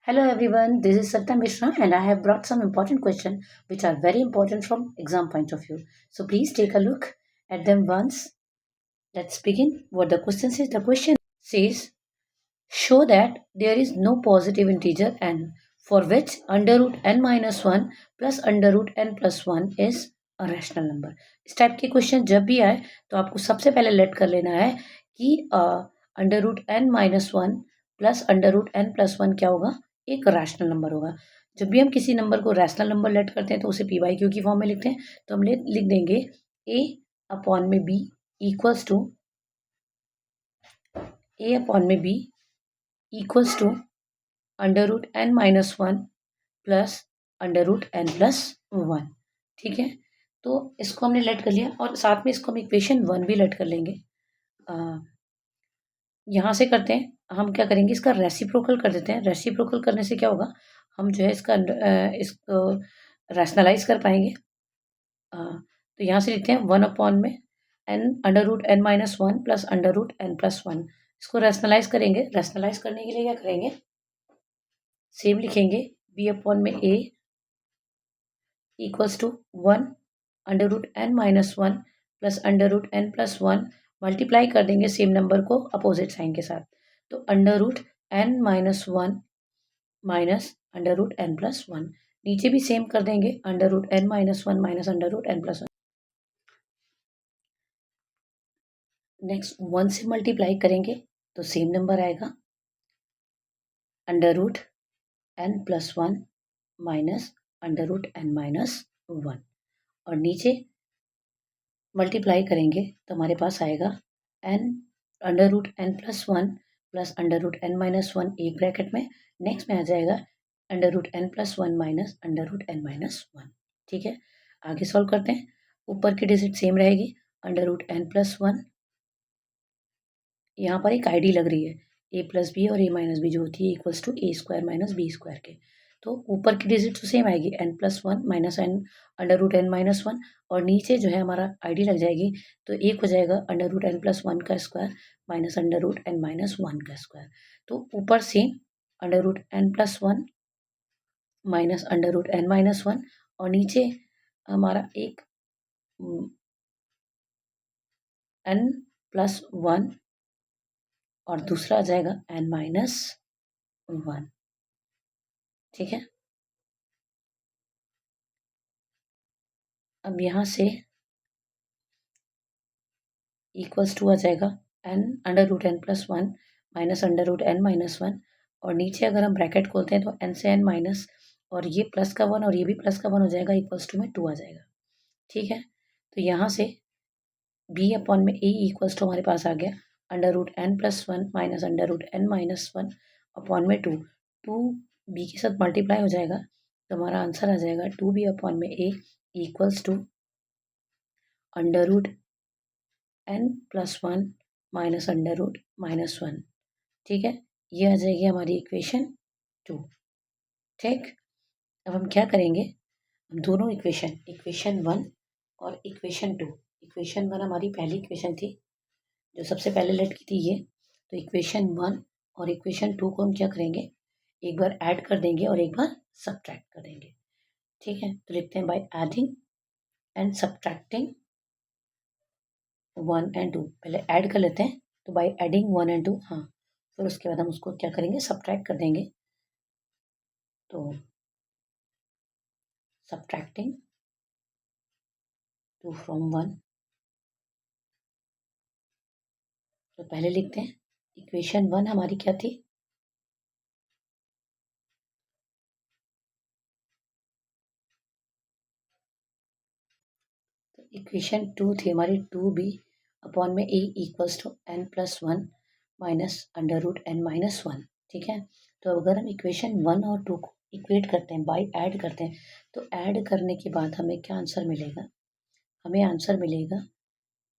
Hello everyone, this is Satya Mishra and I have brought some important questions which are very important from exam point of view. So please take a look at them once. Let's begin. What the question says? The question says, show that there is no positive integer n for which under root n minus 1 plus under root n plus 1 is a rational number. इस type के question जब भी आए तो आपको सबसे पहले late कर लेना है कि under root n minus one plus under root n plus one क्या होगा, एक रैशनल नंबर होगा। जब भी हम किसी नंबर को रैशनल नंबर लेट करते हैं तो उसे पी बाई क्यू की फॉर्म में लिखते हैं। तो हम लिख देंगे ए अपॉन में b equals to equals to under root n minus one plus under root n plus one. ठीक है, तो इसको हमने लेट कर लिया और साथ में इसको हम इक्वेशन वन भी लेट कर लेंगे। यहाँ से करते हैं, हम क्या करेंगे, इसका रेसिप्रोकल कर देते हैं। रेसिप्रोकल करने से क्या होगा, हम जो है इसको रैशनलाइज कर पाएंगे। तो यहाँ से लिखते हैं वन अपॉन में n under root n minus one plus under root n plus one. इसको रैशनलाइज करेंगे। रैशनलाइज करने के लिए क्या करेंगे, सेम लिखेंगे बी अपॉन में a equals to one under root n minus one plus under root n plus one. Multiply कर देंगे सेम नंबर को अपोजिट साइन के साथ। तो under root n minus one minus under root n plus one. नीचे भी same कर देंगे under root n minus one minus under root n plus one. Next one से मल्टीप्लाई करेंगे तो सेम नंबर आएगा under root n plus one minus under root n minus one. और नीचे मल्टीप्लाई करेंगे तो हमारे पास आएगा n under root n plus one plus under root n minus one एक ब्रैकेट में। नेक्स्ट में आ जाएगा under root n plus one minus under root n minus one. ठीक है, आगे सॉल्व करते हैं। ऊपर की डिजिट सेम रहेगी under root n plus one. यहाँ पर एक आईडी लग रही है ए प्लस बी और ए माइनस बी जो होती है equals to a square minus b square के। तो ऊपर की डिजिट तो सेम आएगी n plus one minus n under root n minus one. और नीचे जो है हमारा आईडी लग जाएगी तो एक हो जाएगा under root n plus one का square minus under root n minus one का स्क्वायर। तो ऊपर same under root n plus one minus under root n minus one और नीचे हमारा एक एन प्लस वन और दूसरा आ जाएगा एन माइनस वन। ठीक है, अब यहाँ से इक्वल्स टू आ जाएगा n under root n plus one minus under root n minus one. और नीचे अगर हम ब्रैकेट खोलते हैं तो एन से एन माइनस और ये प्लस का वन और ये भी प्लस का वन हो जाएगा इक्वल्स टू में टू आ जाएगा। ठीक है, तो यहाँ से बी अपॉन में ए इक्वल्स टू हमारे पास आ गया under root n plus one minus under root n minus one upon में टू। टू बी के साथ मल्टीप्लाई हो जाएगा तो हमारा आंसर आ जाएगा टू बी अपॉन में a equals to under root n plus one minus under root minus one. ठीक है, ये आ जाएगी हमारी इक्वेशन टू। ठीक, अब हम क्या करेंगे, हम दोनों इक्वेशन वन और इक्वेशन टू। इक्वेशन वन हमारी पहली इक्वेशन थी जो सबसे पहले लेट की थी ये। तो इक्वेशन वन और इक्वेशन टू को हम क्या करेंगे, एक बार ऐड कर देंगे और एक बार सब्ट्रैक्ट कर देंगे। ठीक है, तो लिखते हैं by adding and subtracting one and two. पहले ऐड कर लेते हैं तो by adding one and two, हाँ, फिर उसके बाद हम उसको क्या करेंगे, सब्ट्रैक्ट कर देंगे। तो सब्ट्रैक्टिंग टू फ्रॉम वन। तो पहले लिखते हैं इक्वेशन वन हमारी क्या थी, तो इक्वेशन टू थी हमारी टू बी अपॉन में a equals to n plus one minus under root n minus one. ठीक है, तो अगर हम इक्वेशन वन और टू को इक्वेट करते हैं, बाय ऐड करते हैं, तो ऐड करने के बाद हमें क्या आंसर मिलेगा, हमें आंसर मिलेगा,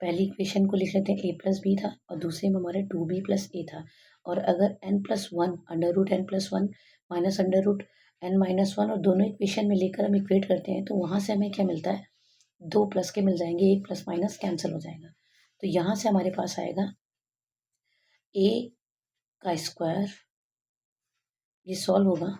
पहली इक्वेशन को लिख लेते हैं ए प्लस बी था और दूसरे में हमारे टू बी प्लस ए था। और अगर n plus one under root n plus one minus under root n minus one और दोनों इक्वेशन में लेकर हम इक्वेट करते हैं तो वहाँ से हमें क्या मिलता है, दो प्लस के मिल जाएंगे, एक प्लस माइनस कैंसिल हो जाएगा। तो यहाँ से हमारे पास आएगा ए का स्क्वायर ये सॉल्व होगा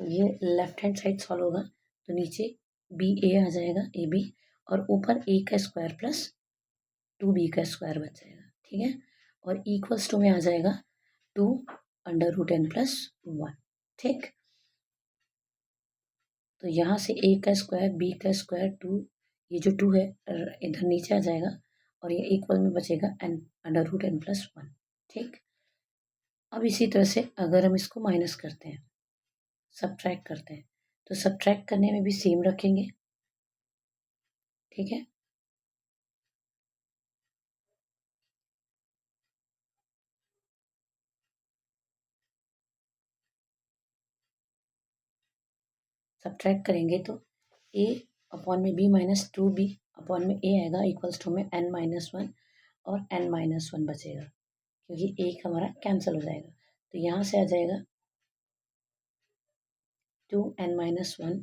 तो ये लेफ्ट हैंड साइड सॉल्व होगा तो नीचे बी ए आ जाएगा ए बी और ऊपर ए का स्क्वायर प्लस 2b का स्क्वायर बच जाएगा। ठीक है, और इक्वल्स टू में आ जाएगा 2 अंडर रूट n प्लस 1। ठीक, तो यहाँ से a का स्क्वायर b का स्क्वायर 2, ये जो 2 है इधर नीचे आ जाएगा और ये इक्वल में बचेगा n under root n plus 1। ठीक, अब इसी तरह से अगर हम इसको माइनस करते हैं, सब्ट्रैक्ट करते हैं, तो सब्ट्रैक्ट करने में भी सेम रखेंगे। ठीक है, सब्ट्रैक्ट करेंगे तो a अपॉन में b माइनस 2b अपॉन में a आएगा इक्वल्स टू में n माइनस 1 और n माइनस 1 बचेगा क्योंकि एक हमारा कैंसिल हो जाएगा। तो यहाँ से आ जाएगा 2n माइनस 1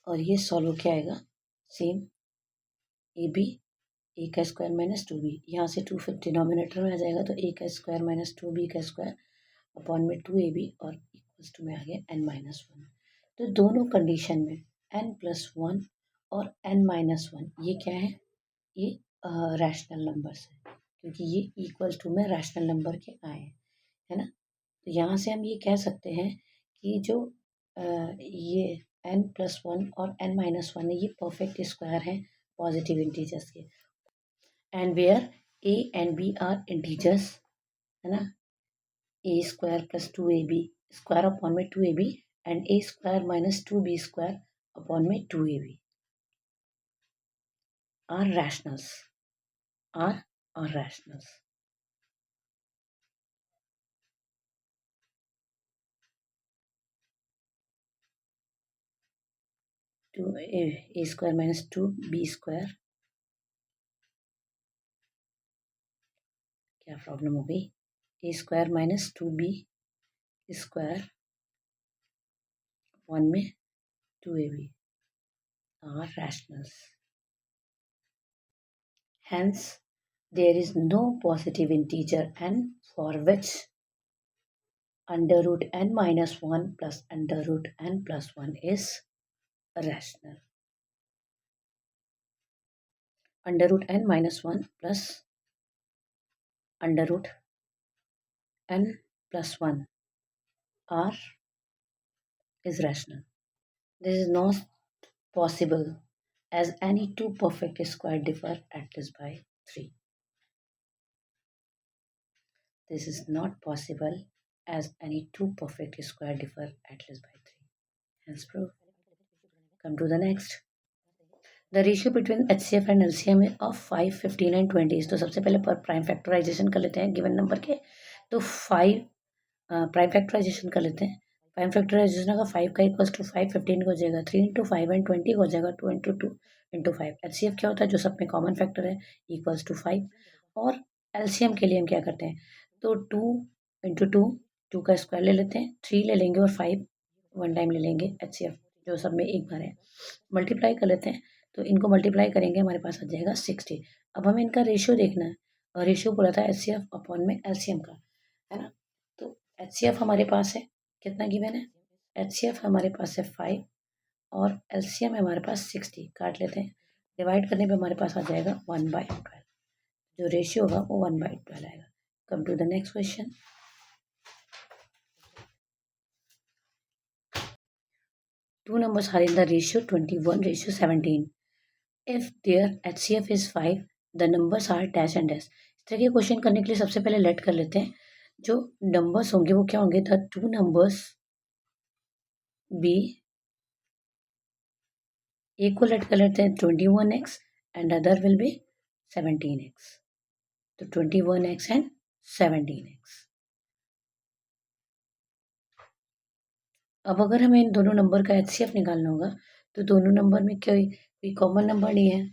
और ये सॉल्व क्या आएगा सेम ए बी ए का स्क्वायर माइनस 2b, यहाँ से 2 फिर डिनोमिनेटर में आ जाएगा तो ए का स्क्वायर माइनस 2b का स्क्वायर अपॉन में 2ab और इक्वल्स टू में आ गया n माइनस 1। तो दोनों कंडीशन में n प्लस 1 और n माइनस 1 ये क्या है, ये रैशनल नंबर्स है क्योंकि ये इक्वल्स टू में रैशनल नंबर के आए हैं, है ना। तो यहाँ से हम ये कह सकते हैं कि जो ये n प्लस 1 और n माइनस 1 है ये परफेक्ट स्क्वायर हैं पॉजिटिव इंटीजर्स के, and where a and b are integers, है ना। A square plus 2ab square upon में 2ab and a square minus 2b square upon में 2ab are rationals, are rationals. Two a square minus 2b square, क्या problem हो गई, a square minus 2b square upon में 2ab are rationals. Hence, there is no positive integer n for which under root n minus 1 plus under root n plus 1 is rational. Under root n minus 1 plus under root n plus 1 r is rational. This is not possible as any two perfect square differ at least by 3. This is not possible as any two perfect square differ at least by 3. Hence proof. Come to the next. The ratio between HCF and LCM of 5, 15 and 20 is, तो सबसे पहले पर prime factorisation कर लेते हैं given number के। तो 5 prime factorisation कर लेते हैं। प्राइम फैक्टराइजेशन का 5 का इक्वल्स टू 5, 15 को हो जाएगा 3 इंटू 5 एंड 20 को हो जाएगा 2 इंटू 2 इंटू 5। HCF क्या होता है, जो सब में कॉमन फैक्टर है, इक्वल्स टू 5। और LCM के लिए हम क्या करते हैं, तो 2 इंटू 2 का स्क्वायर ले लेते हैं, 3 ले लेंगे और 5 वन टाइम ले लेंगे HCF जो सब में एक बार है, मल्टीप्लाई कर लेते हैं। तो इनको मल्टीप्लाई करेंगे हमारे पास आ जाएगा 60। अब हमें इनका रेशियो देखना है और रेशियो बोला था HCF अपॉन में LCM का, है ना। तो HCF हमारे पास है कितना गिवन है, HCF हमारे पास है 5 और LCM है हमारे पास 60। काट लेते हैं, डिवाइड करने पे हमारे पास आ जाएगा 1/12, जो रेशियो होगा वो 1/12 आएगा। Come to the next question. Two numbers are in the ratio 21:17. If their HCF is 5, the numbers are dash and dash. इस तरह के क्वेश्चन करने के लिए सबसे पहले लेट कर लेते हैं, जो नंबर्स होंगे वो क्या होंगे, द टू नंबर्स बी, एक को लेट कर लेते हैं 21x and other will be 17x। तो 21x एंड 17x। अब अगर हमें इन दोनों नंबर का HCF निकालना होगा तो दोनों नंबर में कोई कॉमन नंबर नहीं है,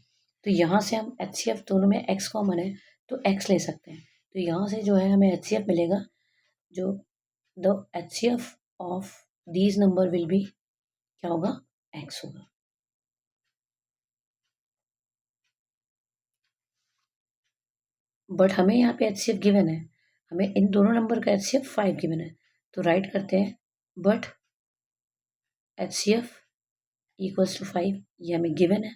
तो यहाँ से हम HCF दोनों में x कॉमन है तो x ले सकते हैं। तो यहाँ से जो है हमें HCF मिलेगा, जो the HCF of these number will be, क्या होगा, x होगा। बट हमें यहाँ पे HCF गिवन है, हमें इन दोनों नंबर का HCF 5 गिवन है, तो राइट करते हैं बट HCF इक्वल्स टू 5, ये हमें गिवन है,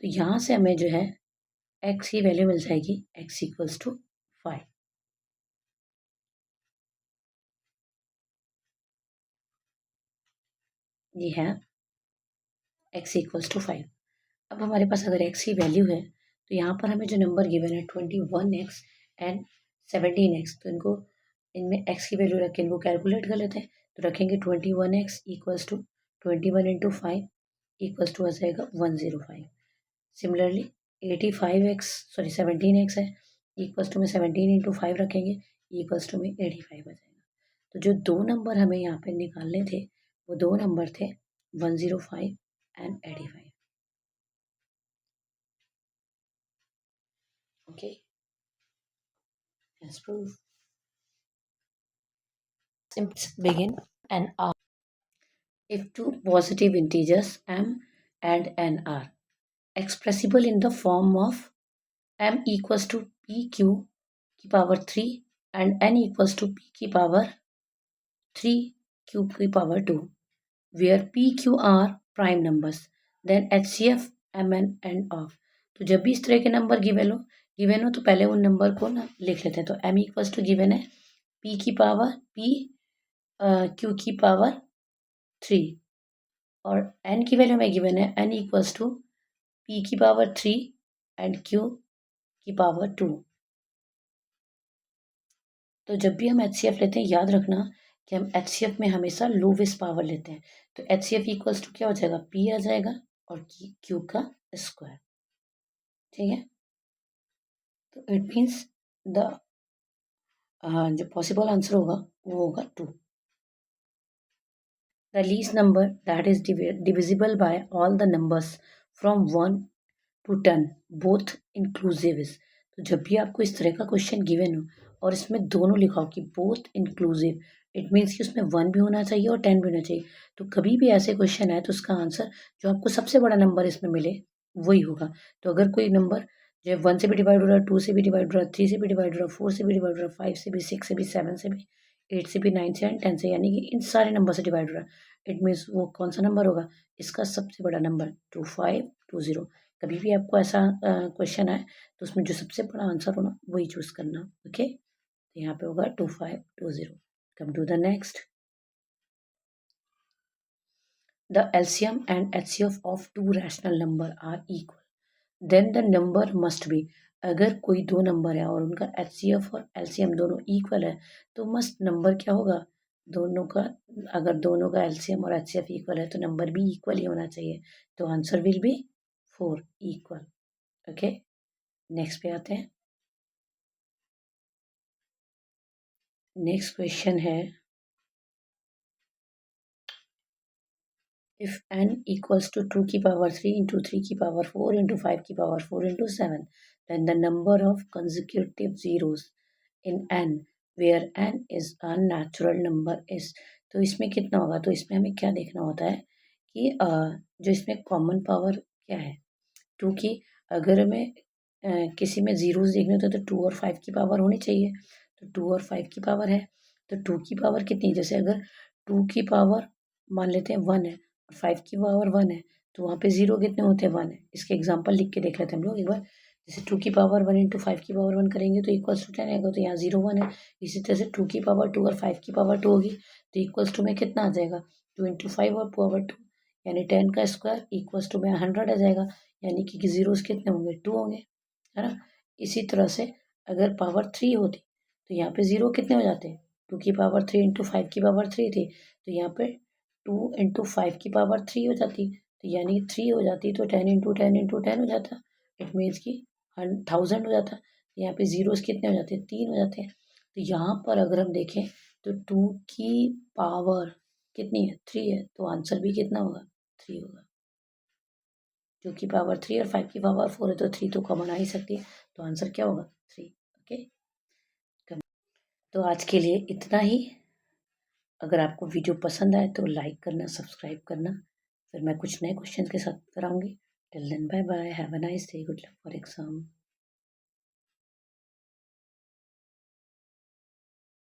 तो यहाँ से हमें जो है x की वैल्यू मिल जाएगी x इक्वल्स टू 5। ये है x इक्वल्स टू 5। अब हमारे पास अगर x की वैल्यू है तो यहाँ पर हमें जो नंबर गिवन है 21x एंड 17x, तो इनमें x की वैल्यू रख के इनको कैलकुलेट कर लेते हैं। तो रखेंगे 21x equals to 21 into 5 equals to आ जाएगा 105। सिमिलरली 17x है इक्वल्स टू में 17 इंटू 5 रखेंगे इक्वल्स टू में 85 आ जाएगा। तो जो दो नंबर हमें यहाँ पे निकालने थे वो दो नंबर थे 105 and 85। Okay, let's prove. Let's begin and R. If two positive integers m and n are expressible in the form of m equals to pq की power 3 and n equals to p की power 3 q की power 2, where pq are prime numbers, then HCF mn and of। तो जब भी इस तरह के number given हो तो पहले उन नंबर को ना लिख लेते हैं। तो m इक्वल्स टू गिवन है p की पावर p q की पावर 3 और n की वैल्यू में गिवन है n इक्वल्स टू p की पावर 3 एंड q की पावर 2। तो जब भी हम HCF लेते हैं याद रखना कि हम HCF में हमेशा लोवेस्ट पावर लेते हैं। तो HCF इक्वल्स टू क्या हो जाएगा, p आ जाएगा और q का स्क्वायर। ठीक है, तो इट मीन्स द जो पॉसिबल आंसर होगा वो होगा 2। The least number that is divisible by all the numbers from 1 to 10 both inclusive is. तो जब भी आपको इस तरह का क्वेश्चन गिवन हो और इसमें दोनों लिखा हो कि बोथ इंक्लूसिव, इट मीन्स कि उसमें 1 भी होना चाहिए और 10 भी होना चाहिए। तो कभी भी ऐसे क्वेश्चन आए तो उसका आंसर जो आपको सबसे बड़ा नंबर इसमें मिले वही होगा। तो अगर कोई नंबर जो 1 से भी डिवाइड हो रहा है, 2 से भी डिवाइड हो रहा है, 3 से भी डिवाइड हो रहा है, 4 से भी डिवाइड हो रहा है, 5 से भी, 6 से भी, 7 से भी, 8 से भी, 9 से एंड 10 से, यानी कि इन सारे नंबर से डिवाइड हो रहा है, इट मीन्स वो कौन सा नंबर होगा, इसका सबसे बड़ा नंबर 2520। कभी भी आपको ऐसा क्वेश्चन आए तो उसमें जो सबसे बड़ा आंसर हो ना वही चूज करना। ओके, तो यहाँ पे होगा 2520। Come to the next, the LCM and HCF of two rational number are equal, then the number must be. अगर कोई दो नंबर है और उनका HCF और LCM दोनों इक्वल है तो मस्ट नंबर क्या होगा, दोनों का, अगर दोनों का LCM और HCF इक्वल है तो नंबर भी इक्वल ही होना चाहिए। तो answer will be 4 equal. Okay, next पे आते हैं। नेक्स्ट क्वेश्चन है, if n equals to 2 की पावर 3 into 3 की पावर 4 into 5 की power 4 into 7, then the number of consecutive zeros in n where n is a natural number is। तो इसमें कितना होगा, तो इसमें हमें क्या देखना होता है कि जो इसमें कॉमन पावर क्या है 2 की, अगर हमें किसी में जीरोस देखने होते तो 2 और 5 की पावर होनी चाहिए। तो 2 और 5 की पावर है, तो 2 की पावर कितनी, जैसे अगर 2 की पावर मान लेते हैं 1 है और 5 की पावर 1 है तो वहाँ पे जीरो कितने होते हैं, 1 है। इसके एग्जाम्पल लिख के देख लेते हैं हम लोग एक बार। जैसे 2 की पावर 1 इंटू 5 की पावर 1 करेंगे तो इक्वल्स टू 10 आएगा, तो यहाँ 0 1 है। इसी तरह से 2 की पावर 2 और 5 की पावर 2 होगी तो इक्वल्स टू में कितना आ जाएगा, 2 इंटू 5 और पावर 2 यानी 10 का स्क्वायर इक्वल्स टू में 100 आ जाएगा, यानी कि जीरोस कितने होंगे, 2 होंगे, है ना। इसी तरह से अगर पावर 3 होती तो यहाँ पे जीरो कितने हो जाते, 2 की पावर 3 इंटू 5 की पावर 3 थी तो यहाँ पे 2 इंटू 5 की पावर 3 हो जाती, तो यानी 3 हो जाती तो 10 इंटू 10 इंटू 10 हो जाता। इट मीन्स कि 1000 हो जाता। तो यहाँ पे जीरोस कितने हो जाते हैं, 3 हो जाते हैं। तो यहाँ पर अगर हम देखें तो 2 की पावर कितनी है, 3 है, तो आंसर भी कितना होगा, 3 होगा। 2 की पावर 3 और 5 की पावर 4 है तो 3 तो कॉमन आ ही सकती है, तो आंसर क्या होगा, 3। ओके, तो आज के लिए इतना ही। अगर आपको वीडियो पसंद आए तो लाइक करना, सब्सक्राइब करना। फिर मैं कुछ नए क्वेश्चन के साथ कराऊंगी। Till then bye bye, have a nice day, good luck for exam.